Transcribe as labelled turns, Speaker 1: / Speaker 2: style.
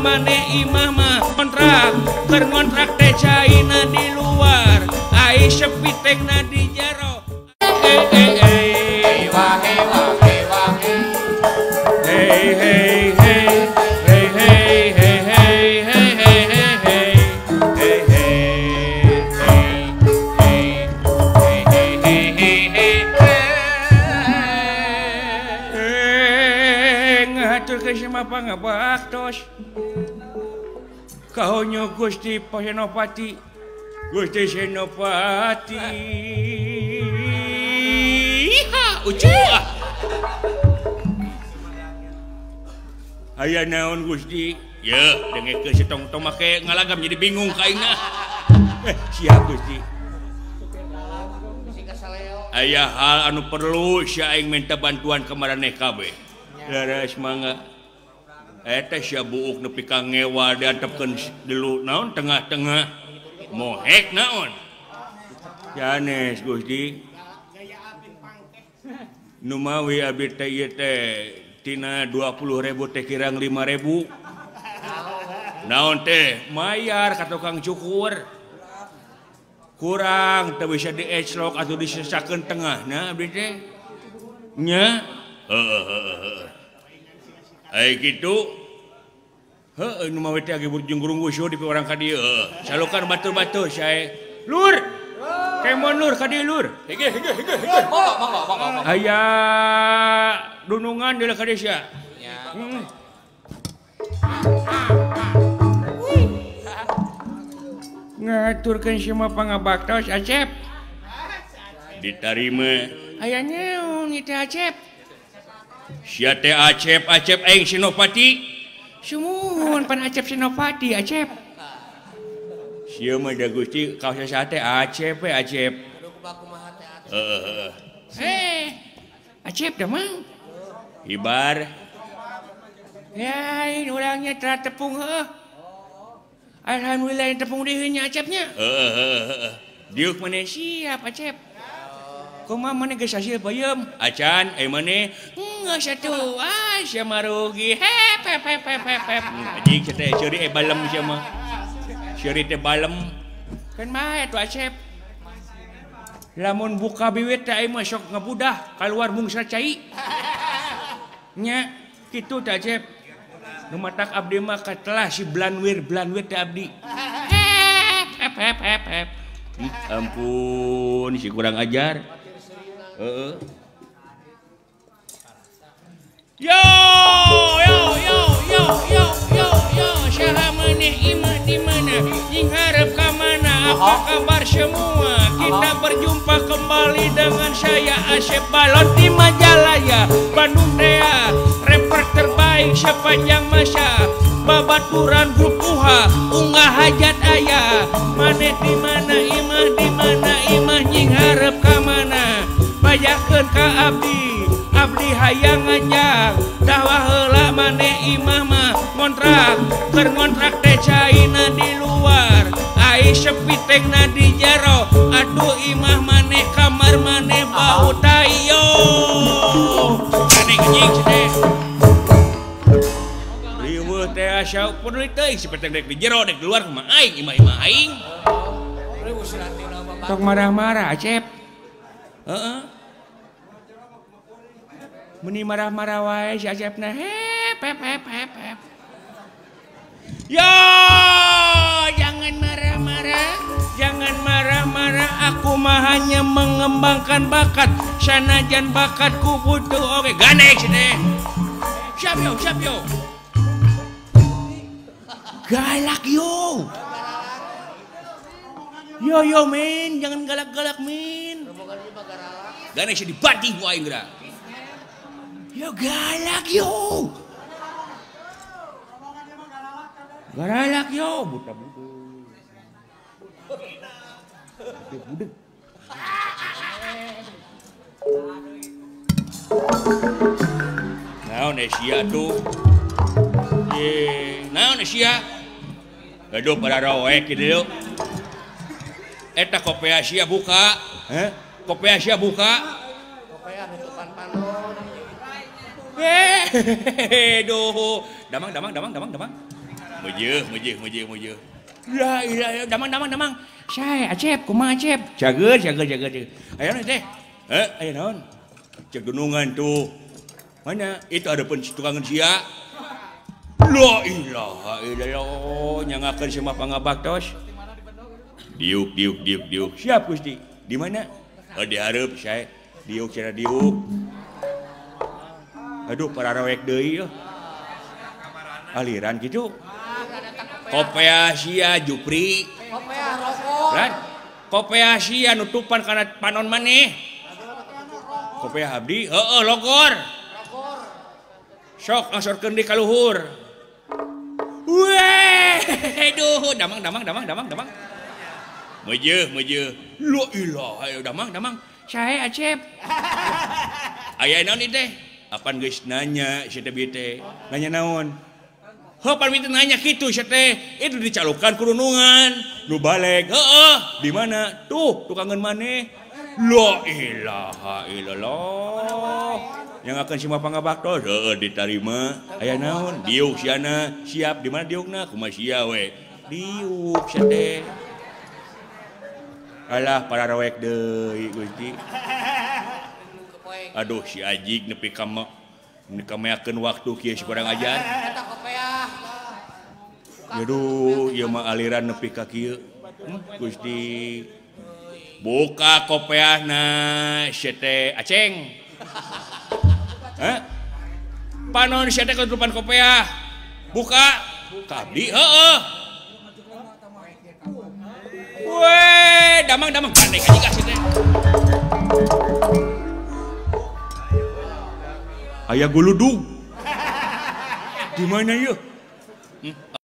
Speaker 1: maneh imah mah kontrak keur ngontrak teh caina di luar ai sepitekna di jero hewa hewa hewa hey hey hey hey hey hey hey hey hey hey hey ngatur ke sama pangabaktos kahonyo Gusti Senopati Gusti Senopati ucap aya naon Gusti ya dengke si tong-tong make ngalagam jadi bingung kaina siap Gusti aya hal anu perlu sia aing minta bantuan ka maraneh kabeh daras mangga eta sia buuk nepi ka ngewa diantepkeun dulu naon tengah-tengah mohek naon sanes Gusti nu mawi abdi teh ieu teh tina 20.000 teh kirang 5.000 naon teh mayar ka tukang cukur kurang teu bisa dieclok atuh disesakeun tengahna abdi teh nya ai kitu heuh nu mawi teh age burjung gurunggusu di orang ka dieu salukan batur-batur sae lur kemon lur ka dieu lur hege monggo aya dunungan di ka dieu sia ngaturkeun semua pangabaktos Acep ditarima aya naon ieu teh Acep sia teh Acep aing Senopati sumuhun pan Acep Senopati Acep sia mah da Gusti kaos teh Acep we Acep Acep da mang ibar ya urangnya telah tepung alhamdulillah tepung deui nya Acepnya diuk maneh siap Acep kumaha maneh geus hasil peuyeum acan maneh geus atuh sia marugi hep anjing teh ceuri balem sia mah ceuri teh balem kan mah atuh Acep lamun buka biwit teh aing mah sok ngabudah kaluar mungsa cai nya kitu teh Acep nu matak abdi mah katelah si blanwir teh abdi hep ampun si kurang ajar yo saha maneh imah di mana jeung hareup ka mana apa kabar semua kita berjumpa kembali dengan saya Asep Balon di Majalaya Bandung Rea rapper terbaik sepanjang masa babaturan grup UHA unggah hajat aya maneh di mana imah jeung hareup ka mana bayakeun ka abdi hayang ngajak dakwah heula maneh imah mah ngontrak teh caina di luar ai sepitekna di jero aduh imah maneh kamar maneh bau tayo maneh anjing teh riweuh teh asa peduli teuing sepitek dek di jero dek di luar kumaha aing imah aing tok marah-marah Acep meni marah-marah wae si Acepna hep yo jangan marah-marah aku mah hanya mengembangkan bakat sanajan bakatku butuh oke ganek sini siap yo galak yo men jangan galak-galak men ganek sih dibadih ku aing geura yo galak yo galak yo buta-buta budeg naon sia tuh naon sia aduh pada roek kitu eta kopea sia buka kopea sia buka kopea nutupan panon aduh damang Mujeuh. Lah, damang. Saya Acep, kumaha Acep? Jager. Aya naon teh? Aya naon? Cek dunungan tuh. Mana? Itu ada tukang sia. La ilaha illallah, nyangakeun semua pangabaktos. Diuk. Siap Gusti. Di mana? Di hareup saya. Diuk cara diuk. Aduh, para rawek deui yeuh. Aliran gitu. Kopea sia Jupri.
Speaker 2: Kopea rokok.
Speaker 1: Lan kopea sia nutupan kana panon maneh. Kopea abdi, heueuh logor. Sok ngasorkeun di kaluhur. Weh, aduh, damang. Mujeuh. La ilaha illallah, damang. Sae Acep. Aya naon ieu teh? Apan geus nanya si teh bieu teh. Nanya naon? Pan minta nanya gitu si teh. Itu dicalukan ku nunungan. Nu balik. Di mana? Tuh, tukangan maneh. La ilaha illallah. Yang akan semua pangabaktos ditarima. Aya naon? Diuk siana. Siap di mana diukna? Kumaha sia we. Diuk si teh. Alah para rawek deui Gusti. Aduh si Ajik nepi ka kameakeun waktu kieu sakurang ajan.
Speaker 2: Eta kopea.
Speaker 1: Aduh, ieu mah aliran nepi ka kieu. Gusti. Buka kopeahna si teh Aceng. Panon si teh ketutupan kopeah. Buka. Kabdi heueuh. Weh, damang pandai ka jiga si teh. Aya guludug. Di mana yeuh?